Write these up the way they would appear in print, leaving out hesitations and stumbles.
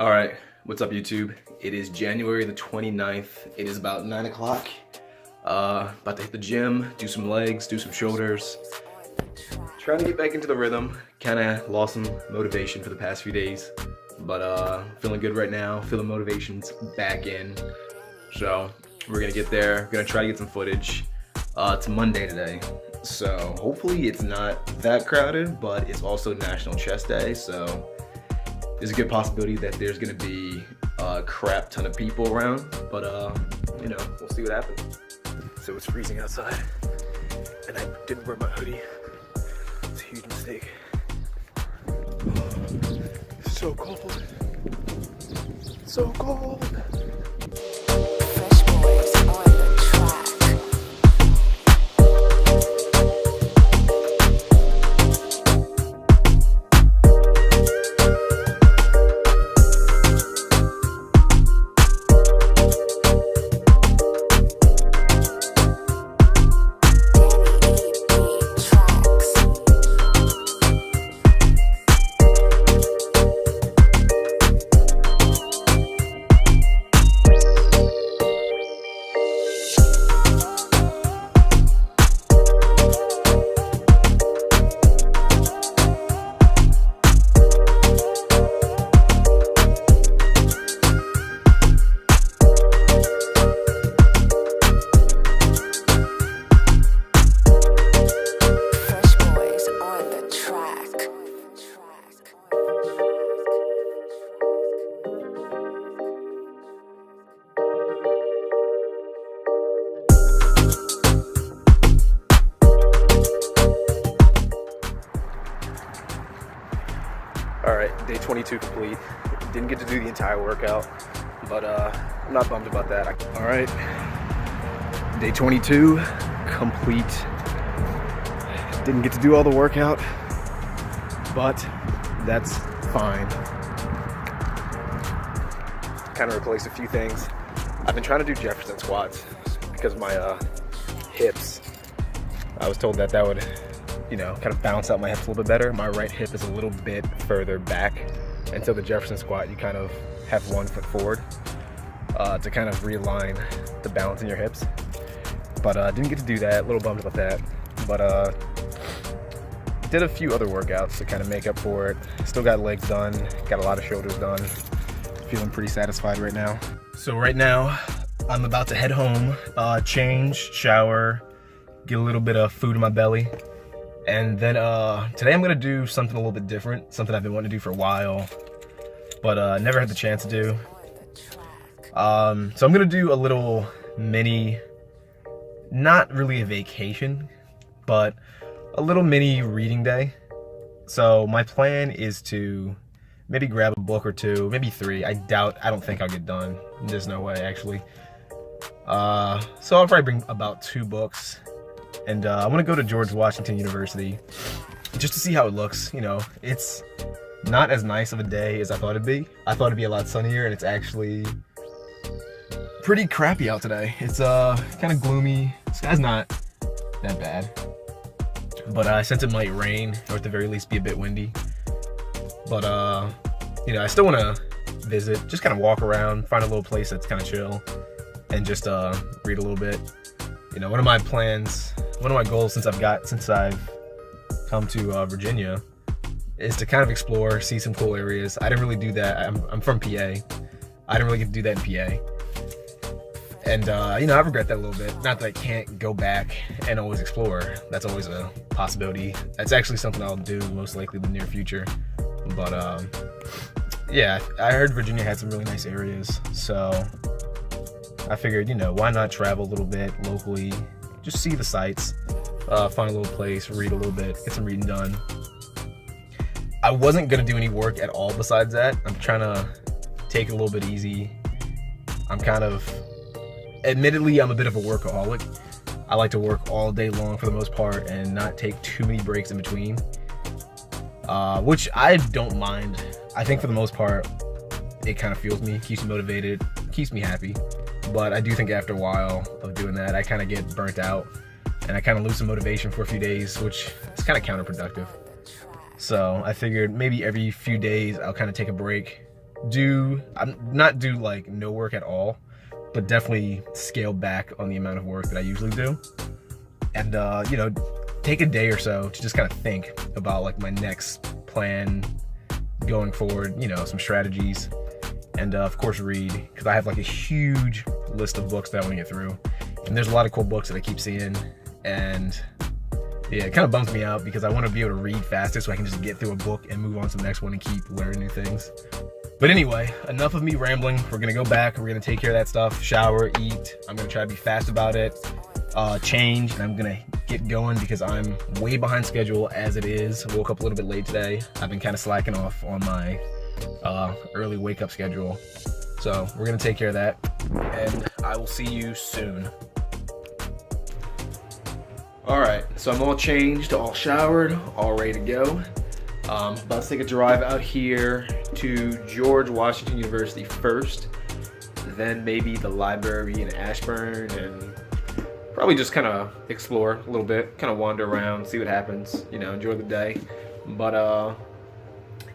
All right, what's up YouTube? It is January the 29th. It is about 9 o'clock. About to hit the gym, do some legs, do some shoulders. Trying to get back into the rhythm. Kinda lost some motivation for the past few days. But feeling good right now, feeling motivation's back in. So we're gonna get there, gonna try to get some footage. It's Monday today. So hopefully it's not that crowded, but it's also National Chess Day, so there's a good possibility that there's gonna be a crap ton of people around, but you know, we'll see what happens. So it's freezing outside, and I didn't wear my hoodie. It's a huge mistake. It's so cold. So cold. All right, day 22 complete. Didn't get to do the entire workout, but I'm not bummed about that. All right, day 22 complete. Didn't get to do all the workout, but that's fine. Kind of replaced a few things. I've been trying to do Jefferson squats because of my hips. I was told that would, you know, kind of balance out my hips a little bit better. My right hip is a little bit further back, and so the Jefferson squat, you kind of have one foot forward to kind of realign the balance in your hips. But didn't get to do that, a little bummed about that. But did a few other workouts to kind of make up for it. Still got legs done, got a lot of shoulders done. Feeling pretty satisfied right now. So right now, I'm about to head home, change, shower, get a little bit of food in my belly. And then today I'm gonna do something a little bit different, something I've been wanting to do for a while, but never had the chance to do. So I'm gonna do a little mini, not really a vacation, but a little mini reading day. So my plan is to maybe grab a book or two, maybe three. I don't think I'll get done. There's no way, actually. So I'll probably bring about 2 books. And I'm gonna go to George Washington University just to see how it looks. You know, it's not as nice of a day as I thought it'd be. I thought it'd be a lot sunnier, and it's actually pretty crappy out today. It's kind of gloomy. The sky's not that bad, but I sense it might rain, or at the very least be a bit windy. But you know, I still want to visit, just kind of walk around, find a little place that's kind of chill, and just read a little bit. You know, one of my goals since I've come to Virginia is to kind of explore, see some cool areas. I didn't really do that. I'm from PA. I didn't really get to do that in PA. And, you know, I regret that a little bit. Not that I can't go back and always explore. That's always a possibility. That's actually something I'll do most likely in the near future. But, yeah, I heard Virginia had some really nice areas. So I figured, you know, why not travel a little bit locally, just see the sights, find a little place, read a little bit, get some reading done. I wasn't gonna do any work at all besides that. I'm trying to take it a little bit easy. Admittedly, I'm a bit of a workaholic. I like to work all day long for the most part and not take too many breaks in between, which I don't mind. I think for the most part, it kind of fuels me, keeps me motivated, keeps me happy. But I do think after a while of doing that, I kind of get burnt out and I kind of lose some motivation for a few days, which is kind of counterproductive. So I figured maybe every few days I'll kind of take a break not do like no work at all, but definitely scale back on the amount of work that I usually do. And, you know, take a day or so to just kind of think about like my next plan going forward, you know, some strategies, and of course read, because I have like a huge list of books that I want to get through. And there's a lot of cool books that I keep seeing, and yeah, it kind of bums me out because I want to be able to read faster so I can just get through a book and move on to the next one and keep learning new things. But anyway, enough of me rambling. We're gonna go back, we're gonna take care of that stuff, shower, eat. I'm gonna try to be fast about it, change, and I'm gonna get going because I'm way behind schedule as it is. I woke up a little bit late today. I've been kind of slacking off on my early wake up schedule. So we're gonna take care of that, and I will see you soon. All right, so I'm all changed, all showered, all ready to go. About to take a drive out here to George Washington University first, then maybe the library in Ashburn, and probably just kind of explore a little bit, kind of wander around, see what happens, you know, enjoy the day. But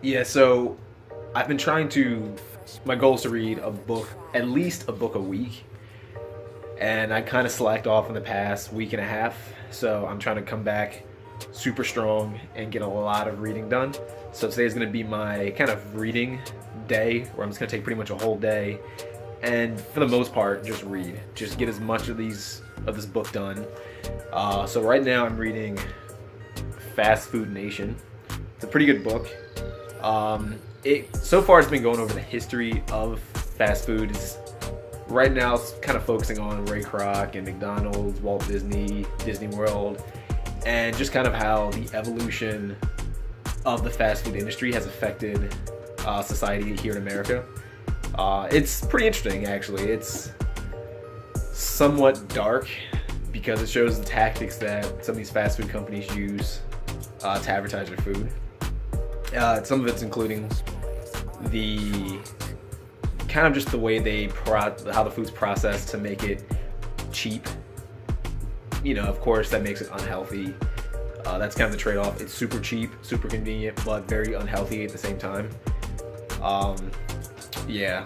yeah, so I've been trying to, my goal is to read a book, at least a book a week, and I kind of slacked off in the past week and a half, so I'm trying to come back super strong and get a lot of reading done. So today's gonna be my kind of reading day, where I'm just gonna take pretty much a whole day and for the most part just read, just get as much of this book done. So right now I'm reading Fast Food Nation. It's a pretty good book. So far it's been going over the history of fast food. Right now it's kind of focusing on Ray Kroc and McDonald's, Walt Disney, Disney World, and just kind of how the evolution of the fast food industry has affected society here in America. It's pretty interesting, actually. It's somewhat dark because it shows the tactics that some of these fast food companies use to advertise their food. Some of it's including the kind of just the way how the food's processed to make it cheap. You know, of course, that makes it unhealthy. That's kind of the trade-off. It's super cheap, super convenient, but very unhealthy at the same time. Yeah.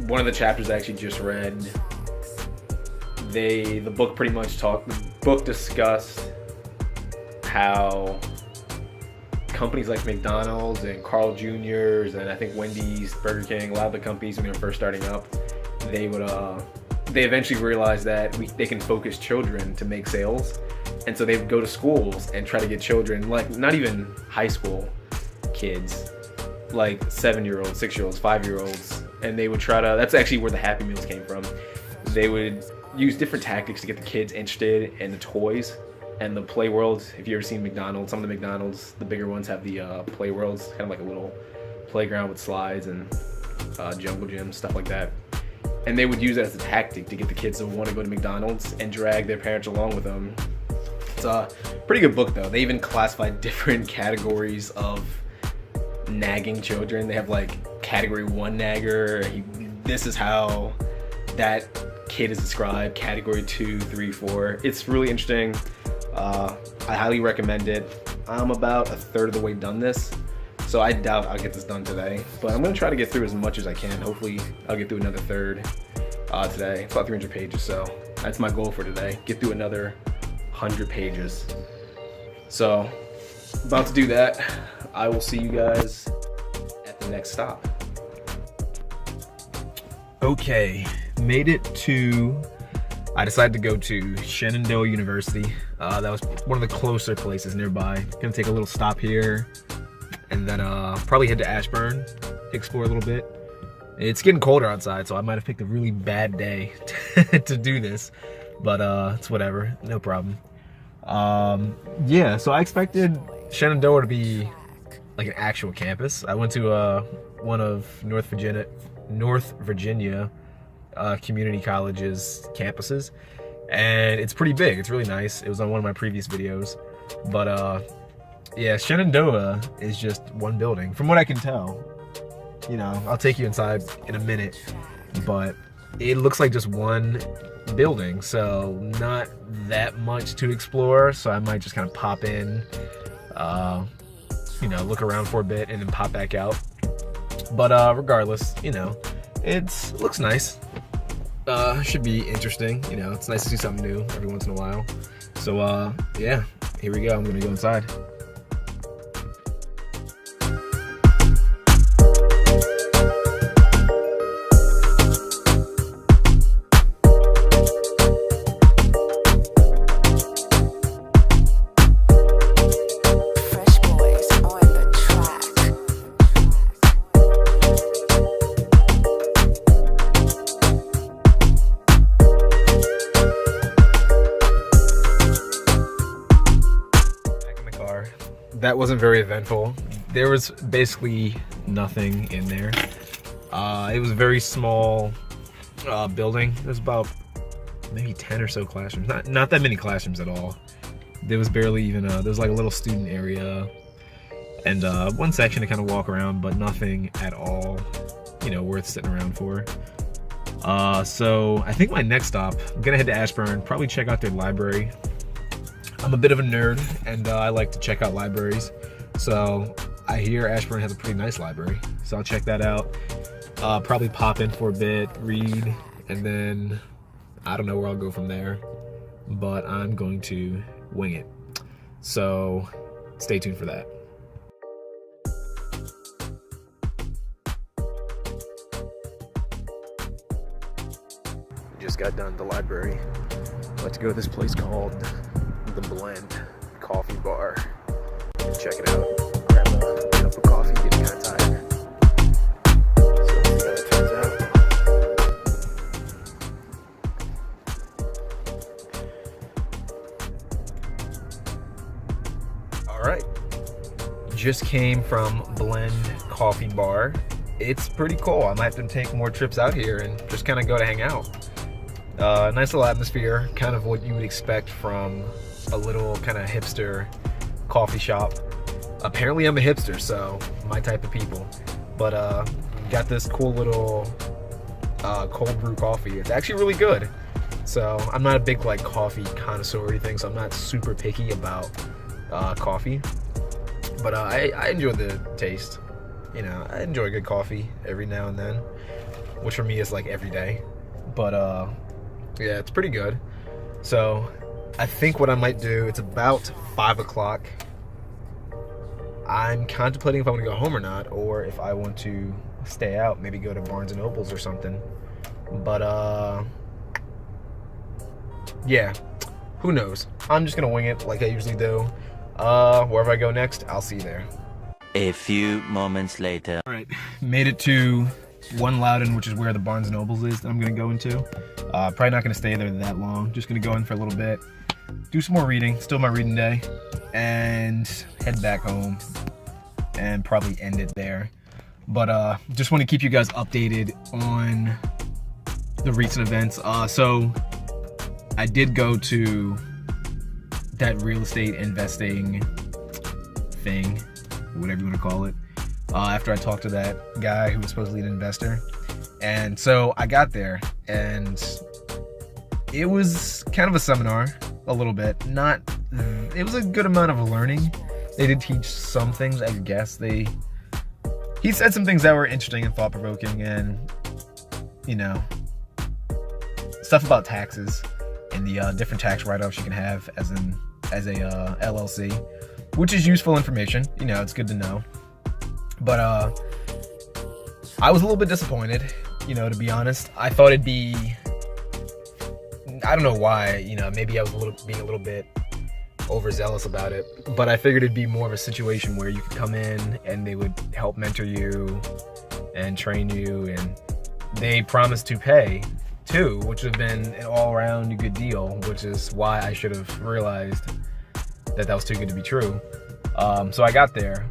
One of the chapters I actually just read, the book discussed how companies like McDonald's and Carl Jr.'s and I think Wendy's, Burger King, a lot of the companies when they were first starting up, they eventually realized that they can focus children to make sales. And so they would go to schools and try to get children, like not even high school kids, like 7-year-olds, 6-year-olds, 5-year-olds. And they would try to, that's actually where the Happy Meals came from. They would use different tactics to get the kids interested in the toys and the play worlds. If you've ever seen McDonald's, some of the McDonald's, the bigger ones have the play worlds, kind of like a little playground with slides and jungle gyms, stuff like that. And they would use that as a tactic to get the kids to want to go to McDonald's and drag their parents along with them. It's a pretty good book, though. They even classified different categories of nagging children. They have like category 1 nagger. This is how that kid is described. Category 2, 3, 4. It's really interesting. I highly recommend it. I'm about a third of the way done this, so I doubt I'll get this done today. But I'm going to try to get through as much as I can. Hopefully I'll get through another third today. It's about 300 pages, so that's my goal for today. Get through another 100 pages. So, about to do that. I will see you guys at the next stop. Okay, made it to, I decided to go to Shenandoah University. That was one of the closer places nearby. Gonna take a little stop here and then probably head to Ashburn, explore a little bit. It's getting colder outside, so I might have picked a really bad day to do this, but it's whatever, no problem. Yeah, so I expected Shenandoah to be like an actual campus. I went to one of North Virginia community college's campuses, and it's pretty big. It's really nice. It was on one of my previous videos, but yeah, Shenandoah is just one building from what I can tell. You know, I'll take you inside in a minute, but it looks like just one building, so not that much to explore. So I might just kind of pop in, you know, look around for a bit and then pop back out. But regardless, it looks nice. Should be interesting. It's nice to see something new every once in a while. So yeah, here we go. I'm gonna go inside. That wasn't very eventful. There was basically nothing in there. It was a very small building. There's about maybe 10 or so classrooms. Not that many classrooms at all. There was barely even there was like a little student area and one section to kind of walk around, but nothing at all, worth sitting around for. So I think my next stop, I'm gonna head to Ashburn, probably check out their library. I'm a bit of a nerd, and I like to check out libraries. So I hear Ashburn has a pretty nice library, so I'll check that out. Probably pop in for a bit, read, and then I don't know where I'll go from there, but I'm going to wing it. So stay tuned for that. Just got done at the library. I'd like to go to this place called The Blend Coffee Bar. Check it out. Grab a cup of coffee, getting kind of tired. So let's see how it turns out. Alright. Just came from Blend Coffee Bar. It's pretty cool. I might have to take more trips out here and just kind of go to hang out. Nice little atmosphere, kind of what you would expect from a little kind of hipster coffee shop. Apparently I'm a hipster, so my type of people. But got this cool little cold brew coffee. It's actually really good. So I'm not a big coffee connoisseur or anything, so I'm not super picky about coffee. But I enjoy the taste. I enjoy good coffee every now and then, which for me is every day. But yeah, it's pretty good. So I think what I might do, it's about 5 o'clock. I'm contemplating if I want to go home or not, or if I want to stay out, maybe go to Barnes & Nobles or something. But yeah, who knows? I'm just gonna wing it like I usually do. Wherever I go next, I'll see you there. A few moments later. All right, made it to One Loudon, which is where the Barnes & Nobles is that I'm gonna go into. Probably not gonna stay there that long. Just gonna go in for a little bit, do some more reading, still my reading day, and head back home and probably end it there. But just want to keep you guys updated on the recent events. So I did go to that real estate investing thing, whatever you want to call it, after I talked to that guy who was supposedly an investor. And so I got there, and it was kind of a seminar, a little bit. It was a good amount of learning. They did teach some things, I guess. He said some things that were interesting and thought-provoking, and, stuff about taxes and the different tax write-offs you can have as a LLC, which is useful information. It's good to know. But I was a little bit disappointed, to be honest. I thought it'd be, I don't know why, maybe I was being a little bit overzealous about it, but I figured it'd be more of a situation where you could come in and they would help mentor you and train you, and they promised to pay too, which would have been an all-around good deal, which is why I should have realized that was too good to be true. So I got there.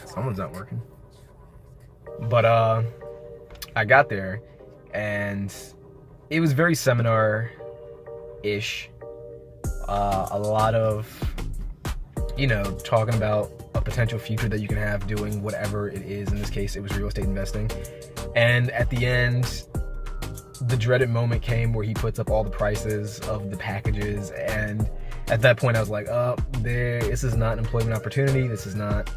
Someone's not working. But I got there, and it was very seminar-ish. A lot of, talking about a potential future that you can have doing whatever it is. In this case, it was real estate investing. And at the end, the dreaded moment came where he puts up all the prices of the packages, and at that point I was like, this is not an employment opportunity. This is not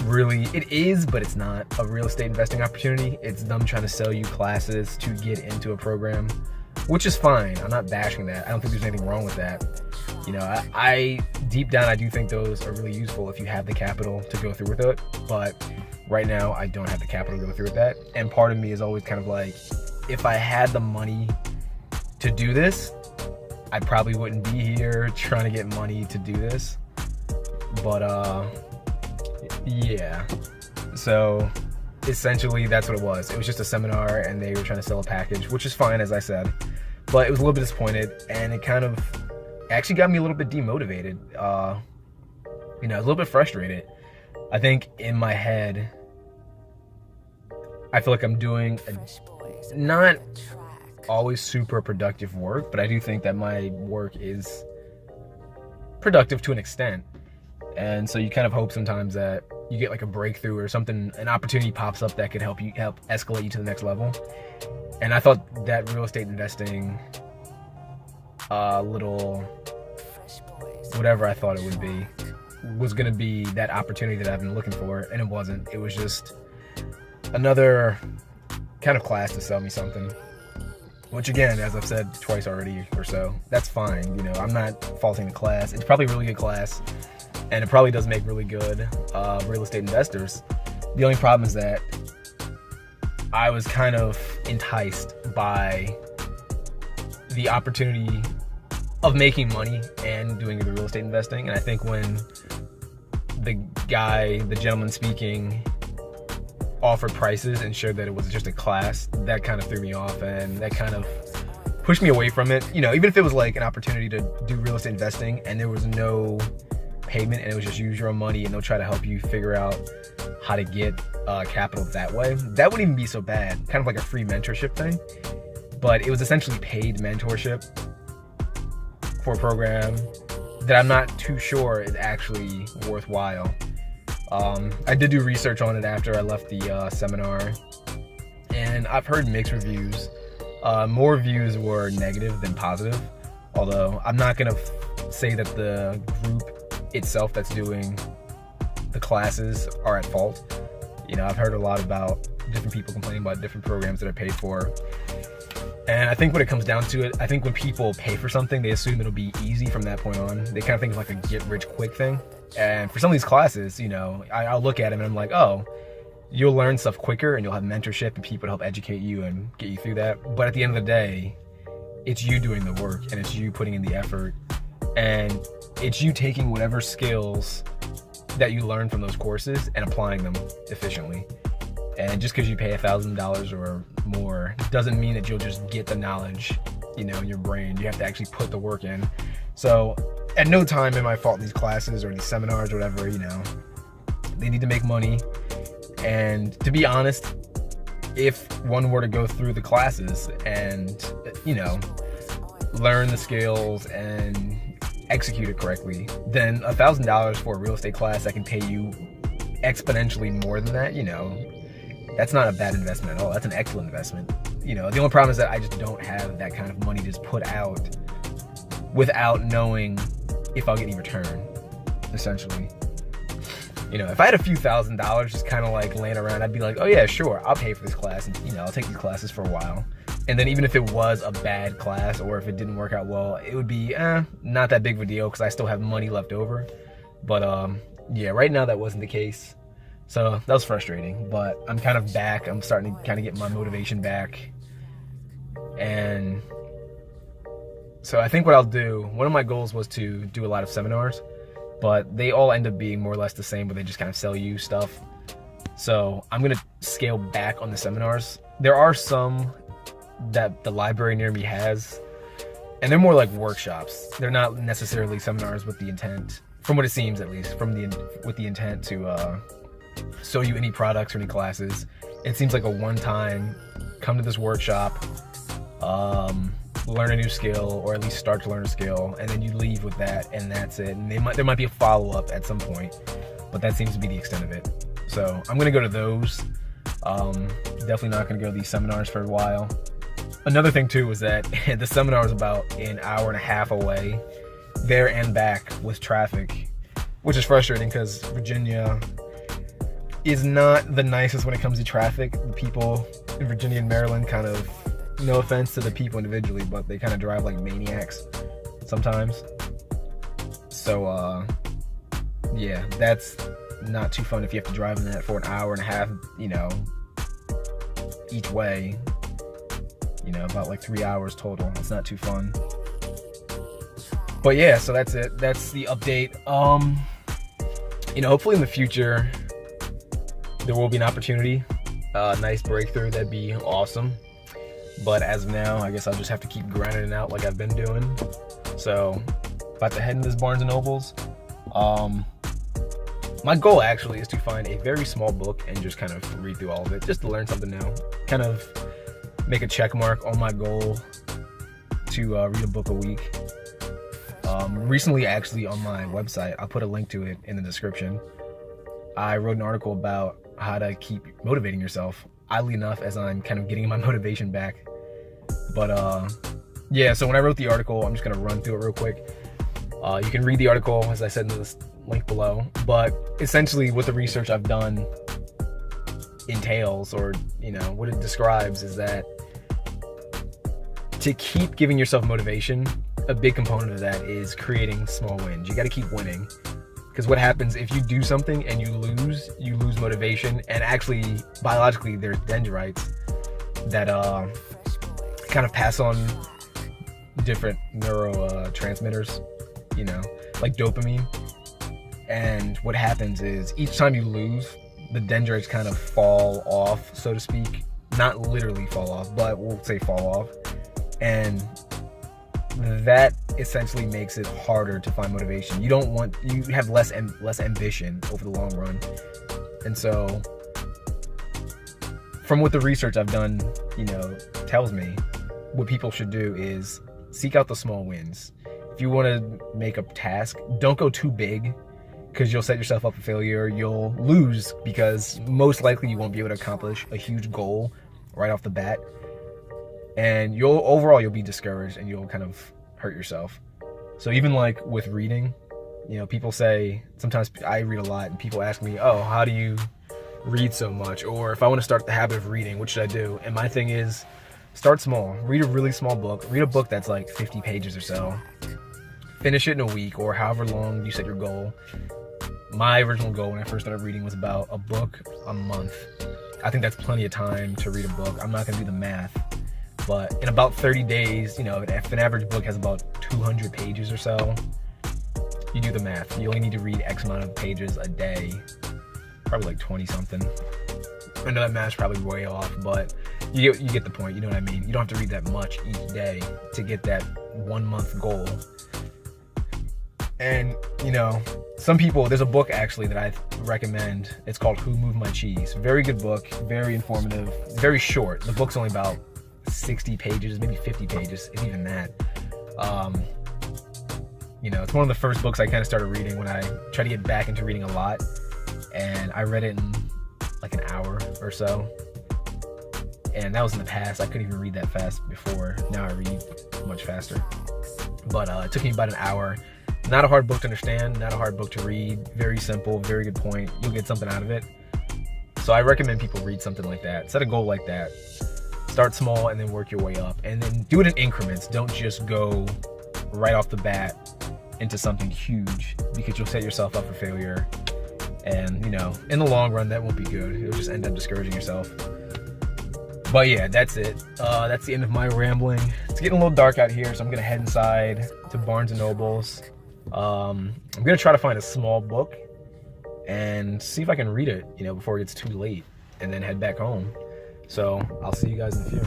really, it is, but it's not a real estate investing opportunity. It's them trying to sell you classes to get into a program, which is fine. I'm not bashing that. I don't think there's anything wrong with that. You know, I deep down, I do think those are really useful if you have the capital to go through with it. But right now, I don't have the capital to go through with that. And part of me is always kind of like, if I had the money to do this, I probably wouldn't be here trying to get money to do this. But yeah. So essentially, that's what it was. It was just a seminar, and they were trying to sell a package, which is fine, as I said. But it was a little bit disappointed, and it kind of actually got me a little bit demotivated. You know, a little bit frustrated. I think in my head, I feel like I'm doing not always super productive work, but I do think that my work is productive to an extent. And so you kind of hope sometimes that you get like a breakthrough or something, an opportunity pops up that could help escalate you to the next level. And I thought that real estate investing, little whatever I thought it would be, was going to be that opportunity that I've been looking for, and it wasn't. It was just another kind of class to sell me something, which again, as I've said twice already or so, that's fine. You know, I'm not faulting the class. It's probably a really good class, and it probably does make really good real estate investors. The only problem is that I was kind of enticed by the opportunity of making money and doing the real estate investing. And I think when the gentleman speaking, offered prices and showed that it was just a class, that kind of threw me off, and that kind of pushed me away from it. You know, even if it was like an opportunity to do real estate investing and there was no payment and it was just use your own money and they'll try to help you figure out how to get capital that way, that wouldn't even be so bad. Kind of like a free mentorship thing. But it was essentially paid mentorship for a program that I'm not too sure is actually worthwhile. I did do research on it after I left the seminar, and I've heard mixed reviews. More reviews were negative than positive, although I'm not going to say that the group itself that's doing the classes are at fault. You know, I've heard a lot about different people complaining about different programs that are paid for. And I think when it comes down to it, I think when people pay for something, they assume it'll be easy from that point on. They kind of think it's like a get-rich-quick thing. And for some of these classes, you know, I'll look at them and I'm like, oh, you'll learn stuff quicker and you'll have mentorship and people to help educate you and get you through that. But at the end of the day, it's you doing the work and it's you putting in the effort. And it's you taking whatever skills that you learn from those courses and applying them efficiently. And just because you pay $1,000 or more doesn't mean that you'll just get the knowledge, you know, in your brain. You have to actually put the work in. So at no time am I faulting these classes or these seminars or whatever. You know, they need to make money. And to be honest, if one were to go through the classes and, you know, learn the skills and execute it correctly, then $1,000 for a real estate class that can pay you exponentially more than that, you know, that's not a bad investment at all. That's an excellent investment. You know, the only problem is that I just don't have that kind of money to just put out without knowing if I'll get any return, essentially. You know, if I had a few $1,000s just kind of like laying around, I'd be like, oh yeah, sure, I'll pay for this class. And, you know, I'll take these classes for a while. And then even if it was a bad class or if it didn't work out well, it would be not that big of a deal because I still have money left over. But yeah, right now that wasn't the case. So that was frustrating, but I'm kind of back. I'm starting to kind of get my motivation back. And so I think what I'll do, one of my goals was to do a lot of seminars, but they all end up being more or less the same, where they just kind of sell you stuff. So I'm going to scale back on the seminars. There are some that the library near me has, and they're more like workshops. They're not necessarily seminars with the intent, from what it seems at least, with the intent to show you any products or any classes. It seems like a one-time, come to this workshop, learn a new skill, or at least start to learn a skill, and then you leave with that, and that's it. And there might be a follow-up at some point, but that seems to be the extent of it. So I'm gonna go to those. Definitely not gonna go to these seminars for a while. Another thing too was that the seminar was about an hour and a half away. there and back with traffic, which is frustrating because Virginia is not the nicest when it comes to traffic. The people in Virginia and Maryland kind of, no offense to the people individually, but they kind of drive like maniacs sometimes. So, yeah, that's not too fun if you have to drive in that for an hour and a half, you know, each way, you know, about like 3 hours total. It's not too fun. But yeah, so that's it. That's the update. You know, hopefully in the future there will be an opportunity, a nice breakthrough. That'd be awesome. But as of now, I guess I'll just have to keep grinding it out like I've been doing. So, about to head into this Barnes & Noble's. My goal actually is to find a very small book and just kind of read through all of it, just to learn something new. Kind of make a check mark on my goal to read a book a week. Recently, actually, on my website, I'll put a link to it in the description. I wrote an article about how to keep motivating yourself. Oddly enough, as I'm kind of getting my motivation back. But yeah, so when I wrote the article, I'm just gonna run through it real quick. You can read the article, as I said, in this link below. But essentially, what the research I've done entails, or you know, what it describes, is that to keep giving yourself motivation, a big component of that is creating small wins. You got to keep winning, because what happens if you do something and you lose motivation. And actually, biologically, there's dendrites that kind of pass on different neurotransmitters, you know, like dopamine. And what happens is each time you lose, the dendrites kind of fall off, so to speak. Not literally fall off, but we'll say fall off. And that essentially makes it harder to find motivation. You have less ambition over the long run. And so, from what the research I've done, you know, tells me, what people should do is seek out the small wins. If you want to make a task, don't go too big, because you'll set yourself up for failure. You'll lose because most likely you won't be able to accomplish a huge goal right off the bat. And you'll be discouraged, and you'll kind of hurt yourself. So even like with reading, you know, people say, sometimes I read a lot and people ask me, oh, how do you read so much? Or if I want to start the habit of reading, what should I do? And my thing is, start small. Read a really small book. Read a book that's like 50 pages or so. Finish it in a week, or however long you set your goal. My original goal when I first started reading was about a book a month. I think that's plenty of time to read a book. I'm not going to do the math. But in about 30 days, you know, if an average book has about 200 pages or so, you do the math. You only need to read X amount of pages a day, probably like 20 something. I know that math's probably way off, but you get the point. You know what I mean? You don't have to read that much each day to get that 1 month goal. And, you know, some people, there's a book actually that I recommend. It's called Who Moved My Cheese? Very good book, very informative, very short. The book's only about 60 pages, maybe 50 pages, if even that. You know, it's one of the first books I kind of started reading when I tried to get back into reading a lot. And I read it in like an hour or so. And that was in the past. I couldn't even read that fast before. Now I read much faster. But it took me about an hour. Not a hard book to understand, not a hard book to read. Very simple, very good point. You'll get something out of it. So I recommend people read something like that. Set a goal like that. Start small and then work your way up. And then do it in increments. Don't just go right off the bat into something huge, because you'll set yourself up for failure. And, you know, in the long run, that won't be good. You'll just end up discouraging yourself. But yeah, that's it. That's the end of my rambling. It's getting a little dark out here, so I'm gonna head inside to Barnes & Noble's. I'm gonna try to find a small book and see if I can read it, you know, before it gets too late, and then head back home. So I'll see you guys in a few.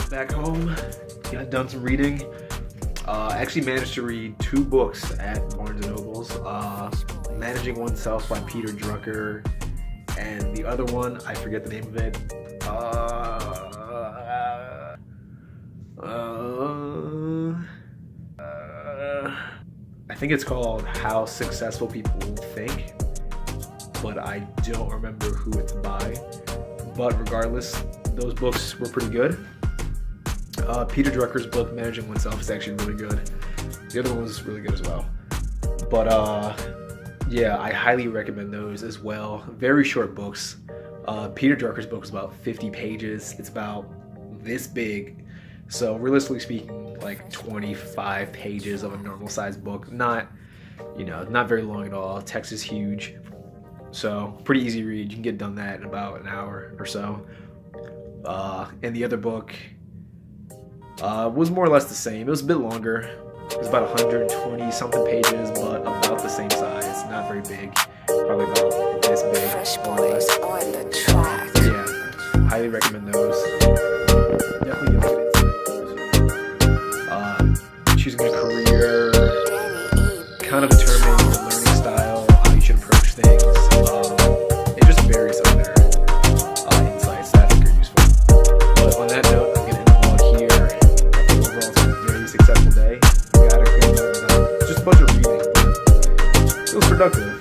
Back home, got done some reading. Actually managed to read 2 books at Barnes & Noble's. Managing Oneself by Peter Drucker, and the other one, I forget the name of it. I think it's called How Successful People Think, but I don't remember who it's by. But regardless, those books were pretty good. Peter Drucker's book, Managing Oneself, is actually really good. The other one was really good as well. But yeah, I highly recommend those as well. Very short books. Peter Drucker's book is about 50 pages. It's about this big. So realistically speaking, like 25 pages of a normal sized book. Not very long at all. Text is huge. So pretty easy read. You can get done that in about an hour or so. And the other book was more or less the same. It was a bit longer. It was about 120 something pages, but about the same size. Not very big. Probably about this big. Fresh boys on the track. Yeah, highly recommend those. Definitely get a good insight. Choosing a career, kind of determining your learning style, how you should approach things. It just varies on their insights that I think are useful. But on that note, I'm going to end the vlog here. I think overall it's a very successful day. We got a good note. Just a bunch of reading, but it was productive.